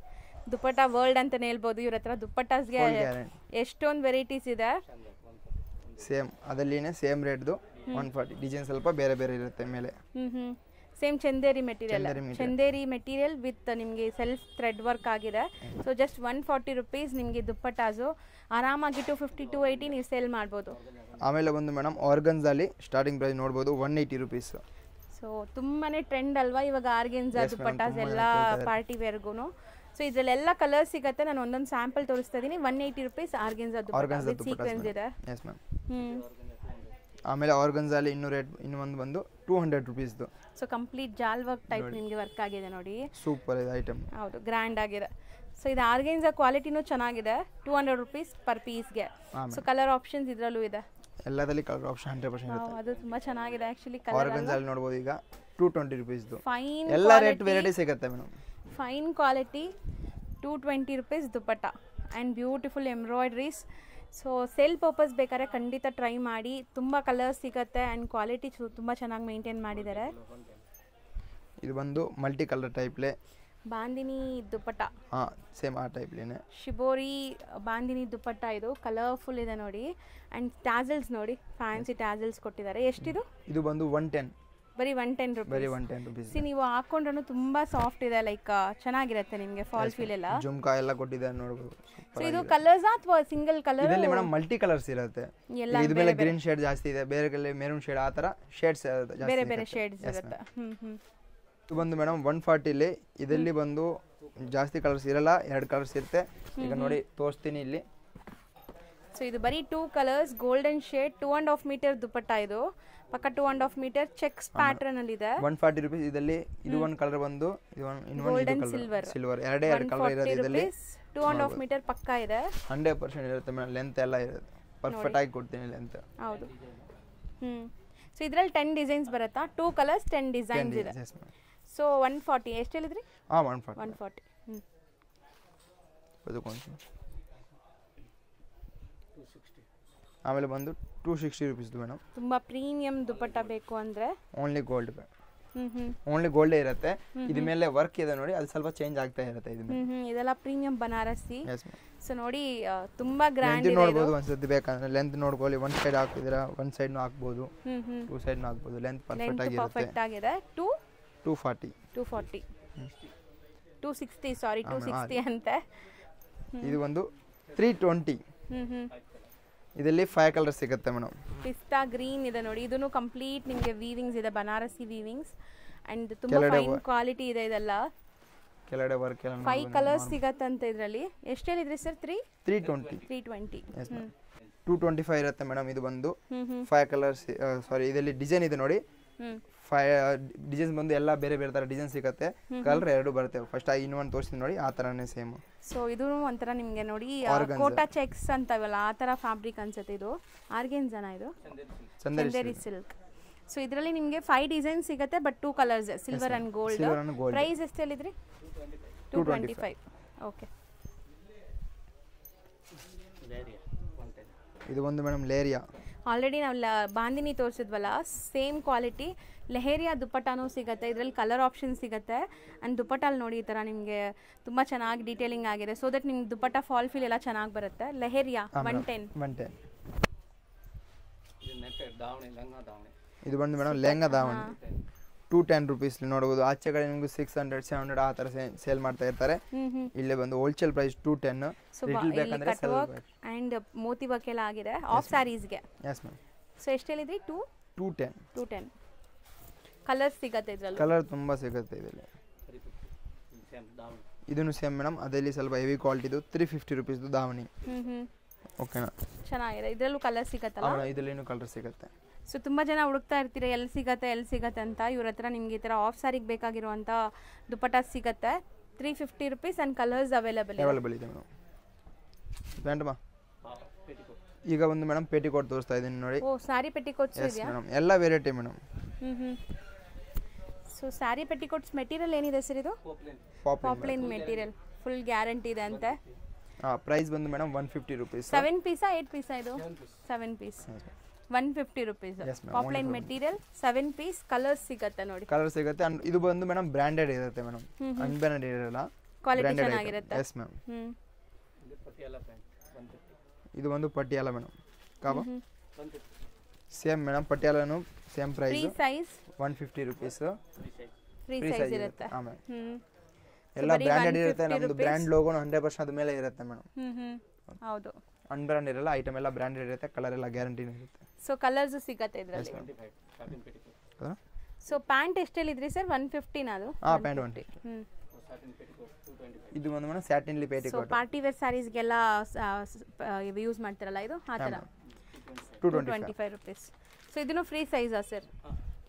ದುಪ್ಪಟ್ಟ ವರ್ಲ್ಡ್ ಅಂತಲೇ ಹೇಳ್ಬೋದು ಇವ್ರ ಹತ್ರ. ದುಪ್ಪಟ್ಟಾಸ್ಗೆ ಎಷ್ಟೊಂದು ವೆರೈಟೀಸ್ ಇದೆ. ಸೇಮ್ ಅದಲ್ಲಿನೇ ಸೇಮ್ ರೇಟ್ದು 140. ಡಿಸೈನ್ ಸ್ವಲ್ಪ ಬೇರೆ ಬೇರೆ ಇರುತ್ತೆ ಮೇಲೆ. ಸೇಮ್ ಚಂದೇರಿ ಮೆಟೀರಿಯಲ್ ವಿತ್ ನಿಮಗೆ ಸೆಲ್ಫ್ ಥ್ರೆಡ್ ವರ್ಕ್ ಆಗಿದೆ. ಸೊ ಜಸ್ಟ್ 140 ರೂಪೀಸ್ ನಿಮಗೆ ದುಪ್ಪಟ್ಟಾಸು ಆರಾಮಾಗಿ 250 280 ನೀವು ಸೇಲ್ ಮಾಡ್ಬೋದು. ಆಮೇಲೆ ಬಂದು ಮೇಡಮ್ ಆರ್ಗನ್ಜಾಲಿ ಸ್ಟಾರ್ಟಿಂಗ್ ಪ್ರೈಸ್ ನೋಡ್ಬೋದು 180 ರೂಪೀಸ್. ಸೊ ತುಂಬಾನೇ ಟ್ರೆಂಡ್ ಅಲ್ವಾ ಇವಾಗ ಆರ್ಗೆನ್ಜಾ ದುಪ್ಪಟ್ಟಾಸ್ ಎಲ್ಲ ಪಾರ್ಟಿ ವೇರ್ಗೂ. ಸೊ ಇದರಲ್ಲೆಲ್ಲ ಕಲರ್ ಸಿಗುತ್ತೆ, ನಾನು ಒಂದೊಂದು ಸ್ಯಾಂಪಲ್ ತೋರಿಸ್ತಾ ಇದ್ದೀನಿ. 180 ರೂಪೀಸ್ ಆರ್ಗೆನ್ಜಾ ದುಪ್ಪಟ್ಟ ವಿತ್ ಸೀಕ್ವೆನ್ಸ್ ಇದೆ. ಆಮೇಲೆ ಆರ್ಗನ್ಜಾಲಿ ಇನ್ನೂ ಒಂದು ಬಂದು 200 ರೂಪೀಸ್ದು. ಸೊ ಕಂಪ್ಲೀಟ್ ಜಾಲ್ ವರ್ಕ್ ಟೈಪ್ ನಿಮಗೆ ವರ್ಕ್ ಆಗಿದೆ ನೋಡಿ, ಸೂಪರ್ ಇದೆ ಐಟಮ್. ಹೌದು, ಗ್ರ್ಯಾಂಡ್ ಆಗಿದೆ. ಸೊ ಇದು ಆರ್ಗೆನ್ಜಾ ಕ್ವಾಲಿಟಿನೂ ಚೆನ್ನಾಗಿದೆ, 200 ರೂಪೀಸ್ ಪರ್ ಪೀಸ್ಗೆ. ಸೊ ಕಲರ್ ಆಪ್ಷನ್ಸ್ ಇದರಲ್ಲೂ ಇದೆ, ಎಲ್ಲದಲ್ಲಿ ಕಲರ್ ಆಪ್ಷನ್ 100% ಇರುತ್ತೆ. ಅದು ತುಂಬಾ ಚೆನ್ನಾಗಿದೆ ಆಕ್ಚುಲಿ. ಕಲರ್ ಆರ್ಗನ್ಜಾಲಿ ನೋಡಬಹುದು ಈಗ 220 ರೂಪೀಸ್ದು. ಫೈನ್ ಎಲ್ಲ ರೇಟ್ ವೆರೈಟಿ ಸಿಗುತ್ತೆ madam. Fine quality 220 rupees dupatta and beautiful embroideries. So sale purpose ಬೇಕಾದ್ರೆ ಖಂಡಿತ ಟ್ರೈ ಮಾಡಿ, ತುಂಬ ಕಲರ್ಸ್ ಸಿಗುತ್ತೆ ಆ್ಯಂಡ್ ಕ್ವಾಲಿಟಿ ತುಂಬ ಚೆನ್ನಾಗಿ ಮೇಂಟೈನ್ ಮಾಡಿದ್ದಾರೆ. ಇದು ಬಂದು ಮಲ್ಟಿ ಕಲರ್ ಟೈಪ್ಲೆ ಬಾಂದಿನಿ ದುಪ್ಪಟ್ಟ. ಸೇಮ್ ಆ ಟೈಪ್ಲೇನೆ ಶಿಬೋರಿ ಬಾಂದಿನಿ ದುಪ್ಪಟ್ಟ. ಇದು ಕಲರ್ಫುಲ್ ಇದೆ ನೋಡಿ. ಆ್ಯಂಡ್ ಟ್ಯಾಸಲ್ಸ್ ನೋಡಿ, ಫ್ಯಾನ್ಸಿ ಟ್ಯಾಸಲ್ಸ್ ಕೊಟ್ಟಿದ್ದಾರೆ. ಎಷ್ಟಿದು? ಇದು ಬಂದು 110, ಬರೀ 110 ರೂಪೀಸ್. ಸಿ ನೀವು ಹಾಕೊಂಡ್ರು ತುಂಬಾ ಸಾಫ್ಟ್ ಇದೆ, ಲೈಕ್ ಚೆನ್ನಾಗಿರುತ್ತೆ ನಿಮಗೆ ಫಾಲ್ ಫೀಲ್ ಎಲ್ಲ. ಜುಮ್ಕಾ ಎಲ್ಲ ಕೊಟ್ಟಿದ್ದಾರೆ ನೋಡಬಹುದು. ಸೊ ಇದು ಕಲರ್ಸ್ ಅಥವಾ ಸಿಂಗಲ್ ಕಲರ್? ಇದರಲ್ಲಿ ಮೇಡಮ್ ಮಲ್ಟಿ ಕಲರ್ಸ್ ಇರುತ್ತೆ. ಇದ್ರ ಮೇಲೆ ಗ್ರೀನ್ ಶೇಡ್ ಜಾಸ್ತಿ ಇದೆ, ಬೇರೆ ಕಡೆ ಮೆರೂನ್ ಶೇಡ್, ಆ ತರ ಶೇಡ್ಸ್ ಜಾಸ್ತಿ, ಬೇರೆ ಬೇರೆ ಶೇಡ್ಸ್ ಇರುತ್ತೆ. ಇದು ಬಂದು ಮೇಡಮ್ 140 ಇಲ್ಲಿ. ಇದರಲ್ಲಿ ಬಂದು ಜಾಸ್ತಿ ಕಲರ್ಸ್ ಇರಲ್ಲ, 2 ಕಲರ್ಸ್ ಇರುತ್ತೆ. ಈಗ ನೋಡಿ ತೋರಿಸ್ತೀನಿ ಇಲ್ಲಿ. ಸೊ ಇದು ಬರೀ 2 ಕಲರ್ಸ್, ಗೋಲ್ಡನ್ ಶೇಡ್, 2.5 ಮೀಟರ್ ದುಪ್ಪಟ್ಟ. ಇದು ಪಕ್ಕ 2.5 ಮೀಟರ್ ಚೆಕ್ಸ್ ಪ್ಯಾಟರ್ನ್ ಅಲ್ಲಿ ಇದೆ. 140 ರೂಪೀಸ್. ಇದರಲ್ಲಿ ಇದು ಒಂದು ಕಲರ್ ಬಂದು ಗೋಲ್ಡನ್ ಸಿಲ್ವರ್, ಎರಡೇ 2 ಕಲರ್ ಇರೋದು. ಇದರಲ್ಲಿ 2.5 ಮೀಟರ್ ಪಕ್ಕ ಇದೆ, 100% ಇರುತ್ತೆ ಮೇಡಮ್. ಲೆಂತ್ ಎಲ್ಲ ಇರುತ್ತೆ, ಪರ್ಫೆಕ್ಟ್ ಆಗಿ ಕೊಡ್ತೀನಿ ಲೆಂತ್. ಹೌದು. ಸೊ ಇದರಲ್ಲಿ 10 ಡಿಸೈನ್ಸ್ ಬರುತ್ತಾ? 2 ಕಲರ್ಸ್ 10 ಡಿಸೈನ್ಸ್ ಇದೆ. ಸೊ 140 ಎಷ್ಟು ಹೇಳಿದ್ರಿ? 140. ಆಮೇಲೆ ಬಂದು 260 ರೂಪೀಸ್ ಮೇಡಮ್. ತುಂಬಾ ಪ್ರೀಮಿಯಂ ದುಪ್ಪಟ್ಟ ಬೇಕು ಅಂದ್ರೆ ಓನ್ಲಿ ಗೋಲ್ಡ್, ಓನ್ಲಿ ಗೋಲ್ಡೇ ಇರುತ್ತೆ. ಇದ್ರ ಮೇಲೆ ವರ್ಕ್ ಇದೆ ನೋಡಿ, ಅದು ಸ್ವಲ್ಪ ಚೇಂಜ್ ಆಗ್ತಾ ಇರುತ್ತೆ. ಇದೆಲ್ಲ ಪ್ರೀಮಿಯಂ ಬನಾರಸಿ. ಸೊ ನೋಡಿ ತುಂಬಾ ಗ್ರ್ಯಾಂಡ್ ಇದೆ. ನೋಡಬಹುದು ಒಂದ್ಸತಿ ಬೇಕಂದ್ರೆ ಲೆಂತ್ ನೋಡ್ಕೊಳ್ಳಿ. ಒನ್ ಸೈಡ್ ಹಾಕಿದ್ರೆ ಒನ್ ಸೈಡ್ ನು ಹಾಕಬಹುದು, 2 ಸೈಡ್ ನು ಹಾಕಬಹುದು. ಲೆಂತ್ ಪರ್ಫೆಕ್ಟ್ ಆಗಿದೆ. 240 260 ಸಾರಿ 260 ಅಂತೆ. ಇದು ಒಂದು 320. ಇದರಲ್ಲಿ 5 ಕಲರ್ ಸಿಗುತ್ತೆ ಮೇಡಮ್. ಪಿಸ್ತಾ ಗ್ರೀನ್ ಇದೆ ನೋಡಿ, ಇದನ್ನು ಕಂಪ್ಲೀಟ್ ನಿಮಗೆ ವೀವಿಂಗ್ಸ್ ಇದೆ, ಬನಾರಸಿ ವೀವಿಂಗ್ಸ್ ಅಂಡ್ ತುಂಬಾ ಫೈನ್ ಕ್ವಾಲಿಟಿ ಇದೆ. ಇದೆಲ್ಲ ಕೆಳಗಡೆ ವರ್ಕ್ ಎಲ್ಲ 5 ಕಲರ್ಸ್ ಸಿಗತ್ತಂತೆ ಇದರಲ್ಲಿ. ಎಷ್ಟು ಹೇಳಿದ್ರಿ ಸರ್? 320. 225 ಇರುತ್ತೆ ಮೇಡಮ್. ಇದು ಬಂದು 5 ಕಲರ್ಸ್, ಸಾರಿ ಇದರಲ್ಲಿ ಡಿಸೈನ್ ಇದೆ ನೋಡಿ. 5 ಡಿಸೈನ್ಸ್ ಬಂದು ಎಲ್ಲ ಬೇರೆ ಬೇರೆ ತರ ಡಿಸೈನ್ ಸಿಗುತ್ತೆ. ಕಲರ್ 2 ಬರುತ್ತೆ. ಫಸ್ಟ್ ಇನ್ನೊಂದು ತೋರಿಸ್ತೀನಿ ನೋಡಿ, ಆ ತರನೇ ಸೇಮ್. ಸೊ ಇದು ಒಂಥರ ನಿಮಗೆ ನೋಡಿ ಕೋಟಾ ಚೆಕ್ಸ್ ಅಂತವಲ್ಲ ಆ ತರ ಫ್ಯಾಬ್ರಿಕ್ ಅನ್ಸುತ್ತೆ. ಇದು ಆರ್ಗೆನ್ಜಾನ, ಇದು ಚಂದೇರಿ ಸಿಲ್ಕ್. ಸೊ ಇದರಲ್ಲಿ ನಿಮಗೆ 5 ಡಿಸೈನ್ ಸಿಗುತ್ತೆ but 2 colours silver and gold. Silver and gold. Price ಎಷ್ಟು ಹೇಳಿದ್ರಿ? 225. ಓಕೆ. ಇದು ಒಂದು ಮೇಡಮ್ ಲೇರಿಯಾ. ಆಲ್ರೆಡಿ ನಾವು ಬಾಂದಿನಿ ತೋರಿಸಿದ್ವಲ್ಲ, ಸೇಮ್ ಕ್ವಾಲಿಟಿ ಲೆಹೇರಿಯಾ ದುಪ್ಪಟ್ಟಾನೂ ಸಿಗುತ್ತೆ. ಇದರಲ್ಲಿ ಕಲರ್ ಆಪ್ಷನ್ ಸಿಗುತ್ತೆ. ಆ್ಯಂಡ್ ದುಪ್ಪಟ್ಟಲ್ಲಿ ನೋಡಿ ಈ ಥರ ನಿಮಗೆ ತುಂಬ ಚೆನ್ನಾಗಿ ಡೀಟೇಲಿಂಗ್ ಆಗಿದೆ. ಸೊ ದಟ್ ನಿಮ್ಗೆ ದುಪ್ಪಟ್ಟ ಫಾಲ್ ಫೀಲ್ ಎಲ್ಲ ಚೆನ್ನಾಗಿ ಬರುತ್ತೆ. ಲೆಹೇರಿಯಾ 110. ಇದು ಬಂದು ಮೇಡಮ್ ಲೆಹಂಗಾ ದಾವಣಿ 210 ರುಪೀಸ್ ನೋಡ್ಬೋದು. ಆಚೆ ಕಡೆ ನಿಮ್ಗೆ 600 700 ಆ ಥರ ಸೇಲ್ ಮಾಡ್ತಾ ಇರ್ತಾರೆ. ಇಲ್ಲೇ ಬಂದು ಹೋಲ್ಸೇಲ್ ಪ್ರೈಸ್ 210. ರಿಟೇಲ್ ಬೇಕಂದ್ರೆ ಆ್ಯಂಡ್ ಮೋತಿ ವರ್ಕ್ ಎಲ್ಲ ಆಗಿದೆ ಆಫ್ ಸ್ಯಾರೀಸ್ಗೆ. Yes ma'am. ಸೊ ಎಷ್ಟು ಹೇಳಿದ್ರಿ? 210. ಕಲರ್ಸ್ ಸಿಗುತ್ತೆ ಇದರಲ್ಲಿ. ಕಲರ್ ತುಂಬ ಸಿಗುತ್ತೆ ಇದರಲ್ಲಿ. ಇದನ್ನು ಸೇಮ್ ಮೇಡಮ್, ಅದರಲ್ಲಿ ಸ್ವಲ್ಪ ಹೆವಿ ಕ್ವಾಲಿಟಿದು 350 ರುಪೀಸ್ದು ದಾವಣಿ. ಓಕೆನಾ, ಚೆನ್ನಾಗಿದೆ. ಇದರಲ್ಲೂ ಕಲರ್ ಸಿಗತ್ತಲ್ಲ? ಇದರಲ್ಲೂ ಕಲರ್ ಸಿಗುತ್ತೆ. ಸೊ ತುಂಬ ಜನ ಹುಡುಕ್ತಾ ಇರ್ತೀರ ಎಲ್ಲಿ ಸಿಗತ್ತೆ ಅಂತ. ಇವ್ರ ಹತ್ರ ನಿಮ್ಗೆ ಈ ಥರ ಆಫ್ ಸ್ಯಾರಿಗೆ ಬೇಕಾಗಿರುವಂಥ ದುಪ್ಪಟ್ಟ ಸಿಗುತ್ತೆ. 350 ರುಪೀಸ್ ಆ್ಯಂಡ್ ಕಲರ್ಸ್ ಅವೈಲೇಬಲ್ ಇದೆ ಮೇಡಮ್. ಬ್ಯಾಂಡಮ್ಮ ಈಗ ಒಂದು ಮೇಡಮ್ ಪೇಟಿಕೋಟ್ ತೋರಿಸ್ತಾ ಇದ್ದೀನಿ ನೋಡಿ. ಓ, ಸ್ಯಾರಿ ಪೆಟಿಕೋಟ್ಸ್ ಇದೆಯಾ? ಮೇಡಮ್ ಎಲ್ಲ variety madam. So sari petticoats material ಏನಿದೆ ಸರ್? ಇದು ಪಾಪ್ಲೈನ್ ಮೆಟೀರಿಯಲ್, ಫುಲ್ ಗ್ಯಾರಂಟಿ ಇದೆ ಅಂತೆ. ಪ್ರೈಸ್ ಬಂದು ಮೇಡಮ್ 150 ರುಪೀಸ್. 7 ಪೀಸಾ 8 ಪೀಸಾ? ಇದು 7 piece 150 rupees. Poplin material 7 piece. Colours ಸಿಗುತ್ತೆ ನೋಡಿ. ಕಲರ್ ಸಿಗುತ್ತೆ. ಅಂಡ್ ಇದು ಬಂದು ಮೇಡಮ್ ಬ್ರಾಂಡೆಡ್ ಇರುತ್ತೆ ಮೇಡಮ್, ಅನ್ಬ್ರಾಂಡೆಡ್ ಇರಲ್ಲ. ಕ್ವಾಲಿಟಿ ಚೆನ್ನಾಗಿರುತ್ತೆ. Yes ma'am. ಇದು ಒಂದು ಪಟಿಯಾಲ ಮೇಡಮ್, ಕಾಬಾ ಸೇಮ್ ಮೇಡಮ್. ಪಟಿಯಾಲನು same price. Free size 150 rupees. Free size ಇರುತ್ತೆ. ಎಲ್ಲ ಬ್ರಾಂಡೆಡ್ ಇರುತ್ತೆ. ನಮ್ದು ಬ್ರಾಂಡ್ ಲೋಗೋನು 100% ಅದ ಮೇಲೆ ಇರುತ್ತೆ ಮೇಡಮ್. ಹೌದು, ಅನ್ಬ್ರಾಂಡ್ ಇರಲ್ಲ. ಐಟಮ್ ಎಲ್ಲ ಬ್ರಾಂಡೆಡ್ ಇರುತ್ತೆ. ಕಲರ್ ಎಲ್ಲ ಗ್ಯಾರಂಟಿನೇ ಇರುತ್ತೆ. ಸೊ ಕಲರ್ಸ್ ಸಿಗುತ್ತೆ ಇದರಲ್ಲಿ. ಸೊ ಪ್ಯಾಂಟ್ ಎಷ್ಟು ಹೇಳಿದ್ರಿ ಸರ್? 150 ಅದು? ಪ್ಯಾಂಟ್ 150. ಇದು ಒಂದು ಮೇಡಮ್ ಸ್ಯಾಟಿನ್ಲಿ ಪೇಟಿಕೋಟ್. ಸೊ ಪಾರ್ಟಿ ವೇರ್ ಸ್ಯಾರೀಸ್ಗೆಲ್ಲ ಯೂಸ್ ಮಾಡ್ತಾರಲ್ಲ, ಇದು ಆ ಥರ 225 ರುಪೀಸ್. ಸೊ ಇದನ್ನು ಫ್ರೀ ಸೈಜಾ ಸರ್?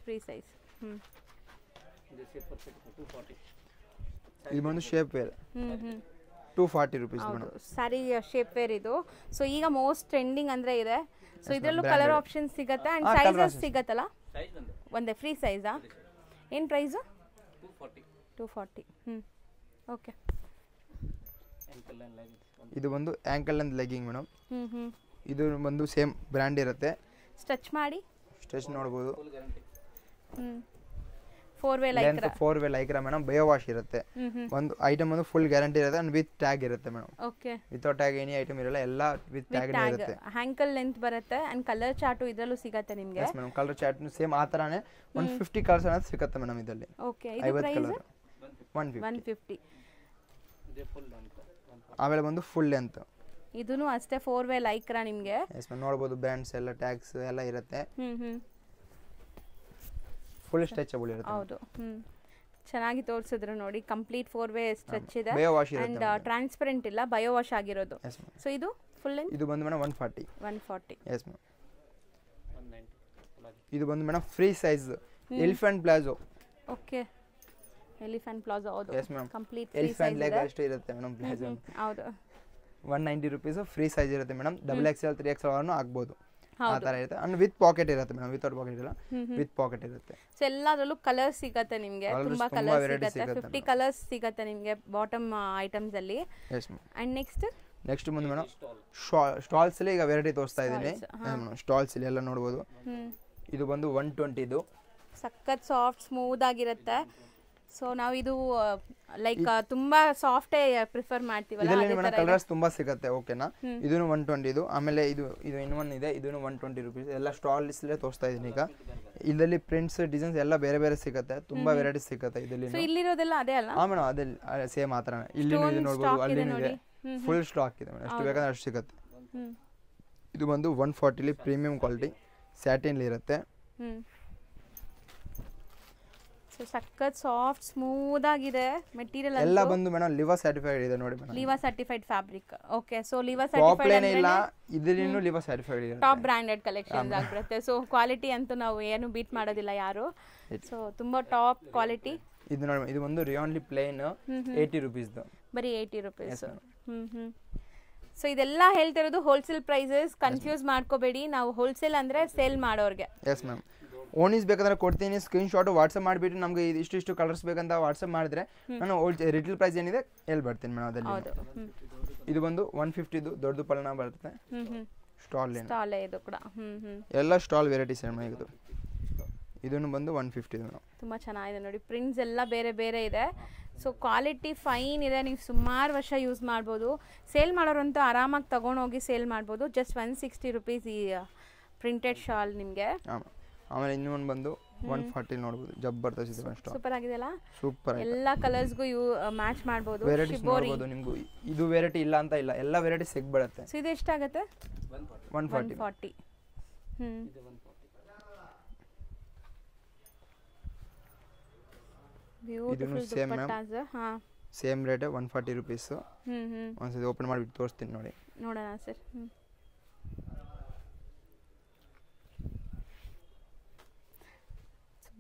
Free size. ಇದು ಬಂದು shapewear 240 rupees madam. Sari shapewear ಇದು. ಸೊ ಈಗ ಮೋಸ್ಟ್ ಟ್ರೆಂಡಿಂಗ್ ಅಂದ್ರೆ ಇದೆ. ಸೊ ಇದರಲ್ಲೂ ಕಲರ್ ಆಪ್ಷನ್ ಸಿಗುತ್ತೆ ಅಂಡ್ ಸೈಜಸ್ ಸಿಗತ್ತಲ್ಲ? ಒಂದೇ ಫ್ರೀ ಸೈಜಾ? ಏನು ಪ್ರೈಸು? 240. ಓಕೆ. ಇದು ಬಂದು ಆಂಕಲ್ ಅಂಡ್ ಲೆಗ್ಗಿಂಗ್ ಮೇಡಮ್. ಇದು ಬಂದು ಸೇಮ್ ಬ್ರ್ಯಾಂಡ್ ಇರುತ್ತೆ. ಸ್ಟ್ರೆಚ್ ಮಾಡಿ ಸ್ಟ್ರೆಚ್ ನೋಡಬಹುದು. 4-way Lycra. 4-way Lycra madam. Bio wash ಇರುತ್ತೆ. ಒಂದು ಐಟಮ್ ಒಂದು ಫುಲ್ ಗ್ಯಾರಂಟಿ ಇರುತ್ತೆ ಅಂಡ್ ವಿತ್ ಟ್ಯಾಗ್ ಇರುತ್ತೆ madam. Okay. Without tag any item ಇರಲ್ಲ, ಎಲ್ಲ ವಿತ್ ಟ್ಯಾಗ್ ಇರುತ್ತೆ. ಹ್ಯಾಂಕಲ್ ಲೆಂತ್ ಬರುತ್ತೆ ಅಂಡ್ ಕಲರ್ ಚಾರ್ಟ್ ಇದರಲ್ಲೂ ಸಿಗುತ್ತೆ ನಿಮಗೆ. Yes madam. Colour chart same ಆ ತರಾನೇ 150 ಕಲರ್ಸ್ ಅನ್ನೋದು ಸಿಗುತ್ತೆ ಮೇಡಮ್ ಇದರಲ್ಲಿ. ಓಕೆ. ಇದು ಪ್ರೈಸ್ 150. ಆಮೇಲೆ ಬಂದು ಫುಲ್ ಲೆಂತ್. ಇದೂನು ಅಷ್ಟೇ 4-way ಲೈಕ್ರಾ ನಿಮಗೆ. Yes madam. ನೋಡಬಹುದು ಬ್ರ್ಯಾಂಡ್ಸ್ ಎಲ್ಲ ಟ್ಯಾಗ್ಸ್ ಎಲ್ಲ ಇರುತ್ತೆ. ಫುಲ್ ಸ್ಟ್ರೆಚಬಲ್ ಇರುತ್ತೆ. ಹೌದು. ಚೆನ್ನಾಗಿ ತೋರಿಸಿದ್ರು ನೋಡಿ. ಕಂಪ್ಲೀಟ್ 4-way ಸ್ಟ್ರೆಚ್ ಇದೆ ಅಂಡ್ ಟ್ರಾನ್ಸ್ಪರೆಂಟ್ ಇಲ್ಲ, ಬಯೋ ವಾಶ್ ಆಗಿರೋದು. ಸೊ ಇದು ಫುಲ್ ಲೆಂತ್. ಇದು ಬಂದು ಮೇಡಮ್ 140. Yes madam. 190. ಇದು ಬಂದು madam free size elephant palazzo. Okay. Elephant palazzo. ಹೌದು. Yes madam. Complete elephant leg ಅಷ್ಟು ಇರುತ್ತೆ ಮೇಡಮ್ ಪ್ಲಾಜೋ. ಹೌದು. 190 ರುಪೀಸ್ ಫ್ರೀ ಸೈಜ್ ಇರುತ್ತೆ ಮೇಡಮ್. XXL 3XL ಅನ್ನು ಆಗ್ಬೋದು. ಆ ತರ ಇರುತ್ತೆ. ಅಂಡ್ ವಿತ್ ಪಾಕೆಟ್ ಇರುತ್ತೆ ಮೇಡಮ್. ವಿತೌಟ್ ಪಾಕೆಟ್ ಇರಲ್ಲ, ವಿತ್ ಪಾಕೆಟ್ ಇರುತ್ತೆ. ಸೊ ಎಲ್ಲದರಲ್ಲೂ ಕಲರ್ ಸಿಗುತ್ತೆ ನಿಮಗೆ. ತುಂಬಾ ಕಲರ್ ಸಿಗುತ್ತೆ. 50 ಕಲರ್ಸ್ ಸಿಗುತ್ತೆ ನಿಮಗೆ ಬಾಟಮ್ ಐಟಮ್ಸ್ ಅಲ್ಲಿ. Yes madam. ಅಂಡ್ ನೆಕ್ಸ್ಟ್ ಬಂದು ಮೇಡಮ್ ಸ್ಟಾಲ್ಸ್ ಅಲ್ಲಿ ಈಗ ವೆರೈಟಿ ತೋರಿಸ್ತಾ ಇದ್ದೀನಿ. ಸ್ಟಾಲ್ಸ್ ಅಲ್ಲಿ ಎಲ್ಲ ನೋಡಬಹುದು. ಇದು ಬಂದು 120 ಇದು. ಸಖತ್ ಸಾಫ್ಟ್ ಸ್ಮೂತ್ ಆಗಿರುತ್ತೆ. ಸೊ ನಾವು ಇದು ಲೈಕ್ ತುಂಬಾ ಸಾಫ್ಟ್ ಪ್ರಿಫರ್ ಮಾಡ್ತೀವಲ್ಲ, ಇದರಲ್ಲಿ ಮೇಡಮ್ ಕಲರ್ಸ್ ತುಂಬಾ ಸಿಗುತ್ತೆ. ಓಕೆನಾ. ಇದನ್ನು 120 ಇದು. ಆಮೇಲೆ ಇದು ಇನ್ನೊಂದು ಇದೆ. ಇದನ್ನು 120 ರುಪೀಸ್. ಎಲ್ಲ ಸ್ಟಾಲ್ಸ್ ಅಲ್ಲೇ ತೋರಿಸ್ತಾ ಇದೀನಿ ಈಗ. ಇದರಲ್ಲಿ ಪ್ರಿಂಟ್ಸ್ ಡಿಸೈನ್ಸ್ ಎಲ್ಲ ಬೇರೆ ಬೇರೆ ಸಿಗುತ್ತೆ. ತುಂಬಾ ವೆರೈಟಿ ಸಿಗುತ್ತೆ ಇದರಲ್ಲಿ. ಸೊ ಇಲ್ಲಿರೋದೆಲ್ಲ ಅದೇ ಅಲ್ಲ? ಹಾ ಮೇಡಮ್, ಅದೇ ಸೇಮ್ ಆ ಥರನೇ. ಇಲ್ಲಿ ನೋಡಬಹುದು, ಅಲ್ಲಿ ಇದೆ. ಫುಲ್ ಸ್ಟಾಕ್ ಇದೆ ಮೇಡಮ್. ಎಷ್ಟು ಬೇಕಾದ್ರೆ ಅಷ್ಟು ಸಿಗುತ್ತೆ. ಇದು ಬಂದು 140 ಪ್ರೀಮಿಯಂ ಕ್ವಾಲಿಟಿ ಸ್ಯಾಟಿನ್ ಇರುತ್ತೆ. ಸಖತ್ ಸಾಫ್ಟ್ ಸ್ಮೂತ್ ಆಗಿದೆ ಮೆಟೀರಿಯಲ್. ಎಲ್ಲ ಬಂದು ಮೇಡಮ್ ಲಿವಾ ಸರ್ಟಿಫೈಡ್ ಇದೆ ನೋಡಿ madam. ಲಿವಾ certified fabric. Okay. So ಲಿವಾ certified ಅಂದ್ರೆ ಇಲ್ಲ, ಇದರಿನ್ನು ಲಿವಾ ಸರ್ಟಿಫೈಡ್ ಇದೆ. ಟಾಪ್ ಬ್ರಾಂಡೆಡ್ ಕಲೆಕ್ಷನ್ಸ್ ಆಗಿರುತ್ತೆ. ಸೊ ಕ್ವಾಲಿಟಿ ಅಂತೂ ನಾವು ಏನು ಬೀಟ್ ಮಾಡೋದಿಲ್ಲ ಯಾರು. ಸೊ ತುಂಬಾ ಟಾಪ್ ಕ್ವಾಲಿಟಿ. ಇದು ನೋಡಿ, ಇದು ಒಂದು ರಿಯಾನ್ಲಿ ಪ್ಲೇನ್ 80 ರುಪೀಸ್. ಬರೀ 80 ರುಪೀಸ್. ಸೊ ಇದೆಲ್ಲ ಹೇಳ್ತಿರೋದು ಹೋಲ್ಸೇಲ್ ಪ್ರೈಸಸ್. ಕನ್ಫ್ಯೂಸ್ ಮಾಡ್ಕೋಬೇಡಿ. ನಾವು ಹೋಲ್ಸೇಲ್ ಅಂದ್ರೆ ಸೇಲ್ ಮಾಡೋರ್ಗೆ. Yes ma'am. ಓನೀಸ್ ಬೇಕಂದ್ರೆ ಕೊಡ್ತೀನಿ, ಸ್ಕ್ರೀನ್ ಶಾಟ್ ವಾಟ್ಸಪ್ ಮಾಡಿಬಿಟ್ಟು ನಮಗೆ ಇಷ್ಟು ಕಲರ್ಸ್ ಬೇಕಂತ ವಾಟ್ಸಪ್ ಮಾಡಿದ್ರೆ ನಾನು ರಿಟೇಲ್ ಪ್ರೈಸ್ ಏನಿದೆ ಹೇಳ್ಬಿಡ್ತೀನಿ ಮೇಡಮ್ ಅದಲ್ಲಿ. ಇದು ಬಂದು 150 ದೊಡ್ಡದು ಪಲ್ನ ಬರುತ್ತೆ, ಸ್ಟಾಲ್ ಇದು ಕೂಡ ಎಲ್ಲ ಸ್ಟಾಲ್ ವೆರೈಟೀಸ್ ಮೇಡಮ್. ಇದನ್ನು ಬಂದು 150 ಮೇಡಮ್. ತುಂಬ ಚೆನ್ನಾಗಿದೆ ನೋಡಿ, ಪ್ರಿಂಟ್ಸ್ ಎಲ್ಲ ಬೇರೆ ಬೇರೆ ಇದೆ. ಸೊ ಕ್ವಾಲಿಟಿ ಫೈನ್ ಇದೆ, ನೀವು ಸುಮಾರು ವರ್ಷ ಯೂಸ್ ಮಾಡ್ಬೋದು. ಸೇಲ್ ಮಾಡೋರಂತೂ ಆರಾಮಾಗಿ ತೊಗೊಂಡೋಗಿ ಸೇಲ್ ಮಾಡ್ಬೋದು. ಜಸ್ಟ್ 160 rupees ಈ ಪ್ರಿಂಟೆಡ್ ಶಾಲ್ ನಿಮಗೆ. ಆಮೇಲೆ ಇನ್ನೊಂದು ಬಂದು 140 ನೋಡ್ಬೋದು, ಜಬರ್ದಸ್ತ್ ಇದೆ ಸ್ಟಾಲ್. Super ಆಗಿದೆಲ್ಲ, super. ಎಲ್ಲ ಕಲರ್ಸ್ಗೂ ಮ್ಯಾಚ್ ಮಾಡ್ಬೋದು. ವೆರೈಟೀಸ್ ನೋಡ್ಬೋದು ನಿಮಗೂ. ಇದು ವೆರೈಟಿ ಇಲ್ಲ ಅಂತ ಇಲ್ಲ, ಎಲ್ಲ ವೆರೈಟಿ ಸಿಗ್ಬಿಡುತ್ತೆ. ಸೊ ಇದು ಎಷ್ಟಾಗುತ್ತೆ? 140. Beautiful dupattas. Same rate 140 rupees. ಒಂದ್ಸತಿ ಓಪನ್ ಮಾಡಿಬಿಟ್ಟು ತೋರಿಸ್ತೀನಿ ನೋಡಿ, ನೋಡೋಣ ಸರ್.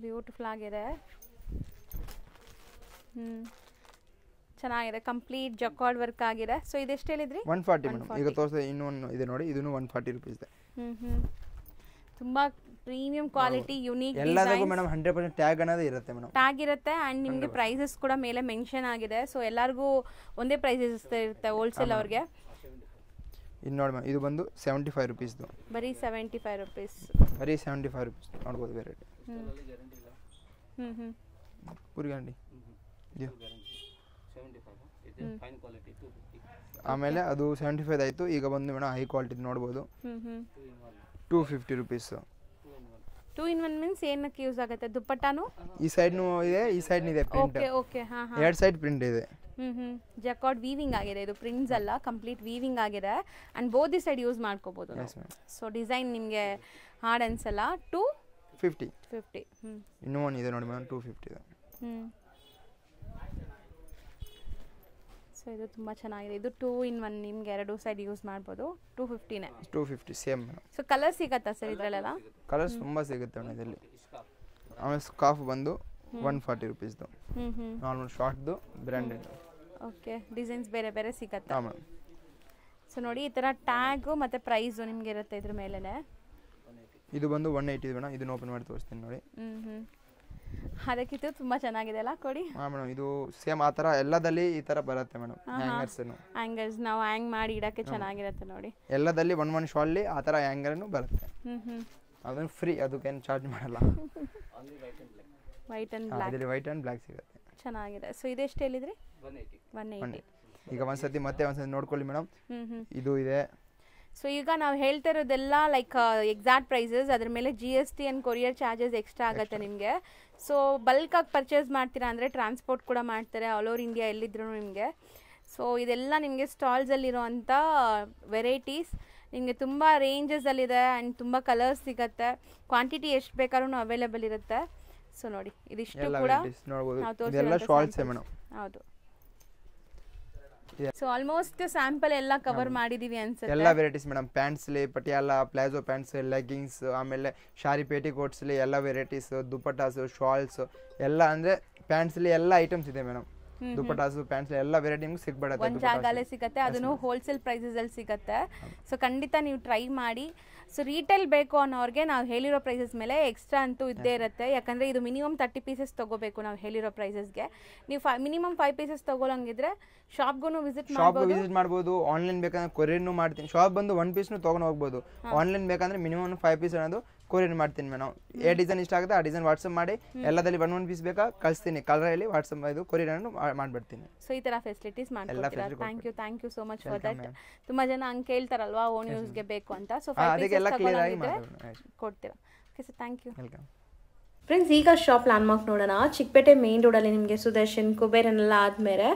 ಬ್ಯೂಟಿಫುಲ್ ಆಗಿದೆ, ಚೆನ್ನಾಗಿದೆ, ಕಂಪ್ಲೀಟ್ ಜಕಾರ್ಡ್ ವರ್ಕ್ ಆಗಿದೆ. ಸೊ ಇದೆಷ್ಟು ಹೇಳಿದ್ರಿ? 140 ಮೇಡಮ್. ಈಗ ತೋರಿಸಿದೆ ಇನ್ನೊಂದು ಇದೆ ನೋಡಿ, ಇದನ್ನು 140 rupees ಇದೆ. ತುಂಬಾ ಪ್ರೀಮಿಯಂ ಕ್ವಾಲಿಟಿ, ಯೂನಿಕ್ ಎಲ್ಲದಕ್ಕೂ ಮೇಡಮ್ 100% ಟ್ಯಾಗ್ ಅನ್ನೋದು ಇರುತ್ತೆ ಮೇಡಮ್. ಟ್ಯಾಗ್ ಇರುತ್ತೆ ಅಂಡ್ ನಿಮಗೆ ಪ್ರೈಸಸ್ ಕೂಡ ಮೇಲೆ ಮೆನ್ಷನ್ ಆಗಿದೆ. ಸೊ ಎಲ್ಲರಿಗೂ ಒಂದೇ ಪ್ರೈಸಸ್ ಇರುತ್ತೆ ಹೋಲ್ಸೇಲ್ ಅವ್ರಿಗೆ. ಇದು ನೋಡಿ ಮ್ಯಾಮ್, ಇದು ಬಂದು 75 rupees. ಬರೀ 75 rupees. ಬರೀ 75 rupees ನೋಡ್ಬೋದು ವೆರೈಟಿ. ಪೂರಿ ಗ್ಯಾರಂಟಿ. ಆಮೇಲೆ ಅದು 75 ಆಯಿತು. ಈಗ ಬಂದು ಮೇಡಮ್ ಹೈ ಕ್ವಾಲಿಟಿ ನೋಡ್ಬೋದು, 250 rupees. 2 in 1 ಮೀನ್ಸ್ ಏನಕ್ಕೆ ಯೂಸ್ ಆಗುತ್ತೆ? ದುಪ್ಪಟ್ಟಾನು ಈ ಸೈಡ್ನು ಇದೆ, ಈ ಸೈಡ್ ಇದೆ ಪ್ರಿಂಟ್. Okay okay. ಎರಡು ಸೈಡ್ ಪ್ರಿಂಟ್ ಇದೆ. ಜಕಾರ್ಡ್ ವೀವಿಂಗ್ ಆಗಿದೆ, ಇದು ಪ್ರಿಂಟ್ಸ್ ಅಲ್ಲ, ಕಂಪ್ಲೀಟ್ ವೀವಿಂಗ್ ಆಗಿದೆ and both the side use ಮಾಡ್ಕೋಬಹುದು. ಸೊ ಡಿಸೈನ್ ನಿಮಗೆ ಹಾರ್ಡ್ ಅನ್ಸಲ್ಲ. 250. ಇನ್ನೂ ಒಂದು ಇದೆ ನೋಡಿ ಮೇಡಮ್, 250 ಇದೆ. ಸೊ ಇದು ತುಂಬ ಚೆನ್ನಾಗಿದೆ. ಇದು 2 in 1 ನಿಮಗೆ ಎರಡು ಸೈಡ್ ಯೂಸ್ ಮಾಡ್ಬೋದು. 250ನೇ. 250 ಸೇಮ್ ಮೇಡಮ್. ಸೊ ಕಲರ್ ಸಿಗತ್ತಾ ಸರ್ ಇದರಲ್ಲೆಲ್ಲ? ಕಲರ್ಸ್ ತುಂಬ ಸಿಗುತ್ತೆ ಮೇಡಮ್ ಇದರಲ್ಲಿ. ಆಮೇಲೆ ಸ್ಕಾರ್ಫ್ ಬಂದು 140 rupees. ನಾರ್ಮಲ್ ಶಾರ್ಟ್ದು ಬ್ರ್ಯಾಂಡೆಡ್. ಓಕೆ, ಡಿಸೈನ್ಸ್ ಬೇರೆ ಬೇರೆ ಸಿಗತ್ತೆ. ಹಾಂ ಮೇಡಮ್. ಸೊ ನೋಡಿ ಈ ಥರ ಟ್ಯಾಗು ಮತ್ತು ಪ್ರೈಸು ನಿಮಗೆ ಇರುತ್ತೆ ಇದ್ರ ಮೇಲೇ. ಇದು ಬಂದು 180 ಮೇಡಮ್. ಇದನ್ನ ಓಪನ್ ಮಾಡಿ ತೋರಿಸ್ತೀನಿ ನೋಡಿ. ಅದಕ್ಕಿಂತ ತುಂಬ ಚೆನ್ನಾಗಿದೆ ಅಲ್ಲ, ಕೊಡಿ. ಹಾಂ ಮೇಡಮ್, ಇದು ಸೇಮ್ ಆ ಥರ ಎಲ್ಲದಲ್ಲಿ ಈ ಥರ ಬರುತ್ತೆ ಮೇಡಮ್. ಹ್ಯಾಂಗರ್ಸ್ ನಾವು ಹ್ಯಾಂಗ್ ಮಾಡಿ ಇಡೋಕ್ಕೆ ಚೆನ್ನಾಗಿರುತ್ತೆ ನೋಡಿ. ಎಲ್ಲದಲ್ಲಿ ಒಂದು ಶಾಲಲ್ಲಿ ಆ ಥರ ಹ್ಯಾಂಗರ್ನು ಬರುತ್ತೆ. ಅದನ್ನು ಫ್ರೀ, ಅದಕ್ಕೇನು ಚಾರ್ಜ್ ಮಾಡಲ್ಲ. White and black. ಇದರಲ್ಲಿ ವೈಟ್ ಆ್ಯಂಡ್ ಬ್ಲ್ಯಾಕ್ ಸಿಗುತ್ತೆ. ಚೆನ್ನಾಗಿದೆ. ಸೊ ಇದೆಷ್ಟು ಹೇಳಿದ್ರಿ? 180. ಈಗ ಒಂದ್ಸತಿ ನೋಡ್ಕೊಳ್ಳಿ ಮೇಡಮ್, ಇದು ಇದೆ. ಸೊ ಈಗ ನಾವು ಹೇಳ್ತಾ ಇರೋದೆಲ್ಲ ಲೈಕ್ ಎಕ್ಸಾಕ್ಟ್ ಪ್ರೈಸಸ್, ಅದ್ರ ಮೇಲೆ GST and courier charges extra ಆಗುತ್ತೆ ನಿಮಗೆ. ಸೊ ಬಲ್ಕಾಗಿ ಪರ್ಚೇಸ್ ಮಾಡ್ತೀರಾ ಅಂದರೆ ಟ್ರಾನ್ಸ್ಪೋರ್ಟ್ ಕೂಡ ಮಾಡ್ತಾರೆ ಆಲ್ ಓವರ್ ಇಂಡಿಯಾ ಎಲ್ಲಿದ್ರು ನಿಮಗೆ. ಸೊ ಇದೆಲ್ಲ ನಿಮಗೆ ಸ್ಟಾಲ್ಸಲ್ಲಿರೋವಂಥ ವೆರೈಟೀಸ್ ನಿಮಗೆ ತುಂಬ ರೇಂಜಸಲ್ಲಿದೆ ಆ್ಯಂಡ್ ತುಂಬ ಕಲರ್ಸ್ ಸಿಗುತ್ತೆ. ಕ್ವಾಂಟಿಟಿ ಎಷ್ಟು ಬೇಕಾದ್ರೂ ಅವೈಲೇಬಲ್ ಇರುತ್ತೆ. ಸೊ ನೋಡಿ ಇದಿಷ್ಟು ಕೂಡ ನಾವು ತೋರಿಸ್ತೀವಿ. ಹೌದು. ಸೊ ಆಲ್ಮೋಸ್ಟ್ ಸ್ಯಾಂಪಲ್ ಎಲ್ಲ ಕವರ್ ಮಾಡಿದೀವಿ ಅನ್ಸುತ್ತೆ. ಎಲ್ಲ ವೆರೈಟೀಸ್ ಮೇಡಮ್, ಪ್ಯಾಂಟ್ಸ್ಲಿ, ಪಟಿಯಾಲ, ಪ್ಲಾಜೋ ಪ್ಯಾಂಟ್ಸ್, ಲೆಗ್ಗಿಂಗ್ಸ್, ಆಮೇಲೆ ಶಾರಿ ಪೇಟಿಕೋಟ್ಸ್ಲಿ ಎಲ್ಲ ವೆರೈಟೀಸ್, ದುಪಟ್ಟಾಸು, ಶಾಲ್ಸ್ ಎಲ್ಲ ಅಂದರೆ ಪ್ಯಾಂಟ್ಸ್ಲಿ ಎಲ್ಲ ಐಟಮ್ಸ್ ಇದೆ ಮೇಡಮ್. ದುಪಟ್ಟಾಸು, ಪ್ಯಾಂಟ್ಸ್ ಎಲ್ಲ ವೆರೈಟಿ ನಿಮ್ಗೆ ಸಿಗ್ಬಿಡುತ್ತೆ. ಒಂದು ಜಾಗಲ್ಲೇ ಸಿಗುತ್ತೆ, ಅದನ್ನು ಹೋಲ್ಸೇಲ್ ಪ್ರೈಸಸಲ್ಲಿ ಸಿಗುತ್ತೆ. ಸೊ ಖಂಡಿತ ನೀವು ಟ್ರೈ ಮಾಡಿ. ಸೊ ರೀಟೇಲ್ ಬೇಕು ಅನ್ನೋರಿಗೆ ನಾವು ಹೇಳಿರೋ ಪ್ರೈಸಸ್ ಮೇಲೆ ಎಕ್ಸ್ಟ್ರಾ ಅಂತೂ ಇದ್ದೇ ಇರುತ್ತೆ. ಯಾಕಂದರೆ ಇದು ಮಿನಿಮಮ್ 30 pieces ತೊಗೋಬೇಕು ನಾವು ಹೇಳಿರೋ ಪ್ರೈಸಸ್ಗೆ. ನೀವು ಮಿನಿಮಮ್ 5 pieces ತೊಗೊಳಂಗಿದ್ರೆ ಶಾಪ್ಗೂ ವಿಸಿಟ್ ಮಾಡ್ಬೋದು. ಆನ್ಲೈನ್ ಬೇಕಂದ್ರೆ ಕೊರಿಯರ್ನು ಮಾಡ್ತೀನಿ. ಶಾಪ್ ಬಂದು 1 piece ತೊಗೊಂಡು ಹೋಗ್ಬೋದು. ಆನ್ಲೈನ್ ಬೇಕಂದ್ರೆ ಮಿನಿಮಮ್ 5 pieces ಅನ್ನೋದು ಕೊರಿಯರ್ ಮಾಡ್ತೀನಿ ಮೇಡಮ್. ಏ ಡಿಸೈನ್ ಇಷ್ಟ ಆಗುತ್ತೆ ಆ ಡಿಸೈನ್ ವಾಟ್ಸಪ್ ಮಾಡಿ, ಎಲ್ಲದಲ್ಲಿ 1 piece ಬೇಕಾ ಕಳಿಸ್ತೀನಿ, ಕಲರಲ್ಲಿ ವಾಟ್ಸಪ್ ಇದು ಕೊರಿಯರ್ ಮಾಡ್ಬಿಡ್ತೀನಿ. ಸೊ ಈ ಥರ ಫೆಸಿಲಿಟೀಸ್ ಮಾಡ್ಕೊಡ್ತೀರಾ. Thank you so much for that. ತುಂಬ ಜನ ಹಂಗೆ ಕೇಳ್ತಾರಲ್ವಾ ಓನ್ ಯೂಸ್ಗೆ ಬೇಕು ಅಂತ. ಸೊ 5 pieces ತಗೊಳ್ಳೋಂಗಿದ್ರೆ ಕೊಡ್ತೀರಾ. Okay sir, thank you. Welcome. Friends, ಈಗ ಶಾಪ್ ಲ್ಯಾಂಡ್ಮಾರ್ಕ್ ನೋಡೋಣ. ಚಿಕ್ಕಪೇಟೆ ಮೇನ್ ರೋಡಲ್ಲಿ ನಿಮಗೆ ಸುದರ್ಶನ್, ಕುಬೇರನೆಲ್ಲ ಆದಮೇಲೆ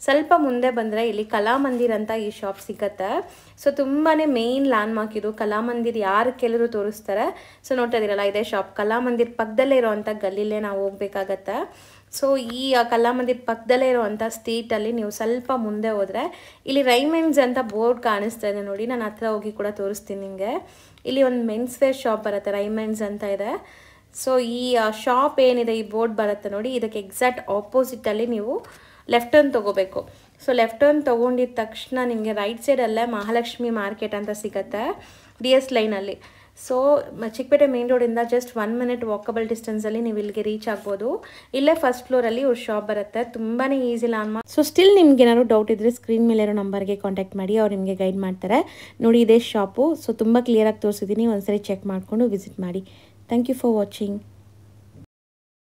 ಸ್ವಲ್ಪ ಮುಂದೆ ಬಂದರೆ ಇಲ್ಲಿ ಕಲಾಮಂದಿರ್ ಅಂತ ಈ ಶಾಪ್ ಸಿಗುತ್ತೆ. ಸೊ ತುಂಬಾ ಮೇನ್ ಲ್ಯಾಂಡ್ಮಾರ್ಕ್ ಇದು. ಕಲಾಮಂದಿರ್ ಯಾರು ಕೆಲವರು ತೋರಿಸ್ತಾರೆ. ಸೊ ನೋಡ್ತಾ ಇದ್ದೀರಲ್ಲ, ಇದೇ ಶಾಪ್. ಕಲಾಮಂದಿರ್ ಪಕ್ಕದಲ್ಲೇ ಇರೋವಂಥ ಗಲ್ಲಿಲೇ ನಾವು ಹೋಗ್ಬೇಕಾಗತ್ತೆ. ಸೊ ಈ ಕಲಾಮಂದಿರ್ ಪಕ್ಕದಲ್ಲೇ ಇರೋವಂಥ ಸ್ಟ್ರೀಟಲ್ಲಿ ನೀವು ಸ್ವಲ್ಪ ಮುಂದೆ ಹೋದರೆ ಇಲ್ಲಿ ರೈಮೆಂಡ್ಸ್ ಅಂತ ಬೋರ್ಡ್ ಕಾಣಿಸ್ತಾ ಇದೆ ನೋಡಿ. ನಾನು ಹತ್ರ ಹೋಗಿ ಕೂಡ ತೋರಿಸ್ತೀನಿ ನಿಮಗೆ. ಇಲ್ಲಿ ಒಂದು ಮೆನ್ಸ್ ವೇರ್ ಶಾಪ್ ಬರುತ್ತೆ, ರೈಮೆಂಡ್ಸ್ ಅಂತ ಇದೆ. ಸೊ ಈ ಶಾಪ್ ಏನಿದೆ, ಈ ಬೋರ್ಡ್ ಬರುತ್ತೆ ನೋಡಿ, ಇದಕ್ಕೆ ಎಕ್ಸಾಕ್ಟ್ ಆಪೋಸಿಟಲ್ಲಿ ನೀವು ಲೆಫ್ಟ್ ಟರ್ನ್ ತೊಗೋಬೇಕು. ಸೊ ಲೆಫ್ಟ್ ಟರ್ನ್ ತೊಗೊಂಡಿದ್ದ ತಕ್ಷಣ ನಿಮಗೆ ರೈಟ್ ಸೈಡಲ್ಲೇ ಮಹಾಲಕ್ಷ್ಮಿ ಮಾರ್ಕೆಟ್ ಅಂತ ಸಿಗುತ್ತೆ DS ಲೈನಲ್ಲಿ. ಸೊ ಚಿಕ್ಕಪೇಟೆ ಮೇನ್ ರೋಡಿಂದ ಜಸ್ಟ್ 1 ಮಿನಿಟ್ ವಾಕಬಲ್ ಡಿಸ್ಟೆನ್ಸಲ್ಲಿ ನೀವು ಇಲ್ಲಿಗೆ ರೀಚ್ ಆಗ್ಬೋದು. ಇಲ್ಲೇ ಫಸ್ಟ್ ಫ್ಲೋರಲ್ಲಿ ಇವ್ರ ಶಾಪ್ ಬರುತ್ತೆ, ತುಂಬಾ ಈಸಿ ಲಾನ್. ಸೊ ಸ್ಟಿಲ್ ನಿಮ್ಗೆ ಏನಾದ್ರು ಡೌಟ್ ಇದ್ದರೆ ಸ್ಕ್ರೀನ್ ಮೇಲೆ ಇರೋ ನಂಬರ್ಗೆ ಕಾಂಟ್ಯಾಕ್ಟ್ ಮಾಡಿ, ಅವ್ರು ನಿಮಗೆ ಗೈಡ್ ಮಾಡ್ತಾರೆ. ನೋಡಿ ಇದೇ ಶಾಪು. ಸೊ ತುಂಬ ಕ್ಲಿಯರಾಗಿ ತೋರಿಸಿದ್ದೀನಿ, ಒಂದ್ಸರಿ ಚೆಕ್ ಮಾಡಿಕೊಂಡು ವಿಸಿಟ್ ಮಾಡಿ. Thank you for watching.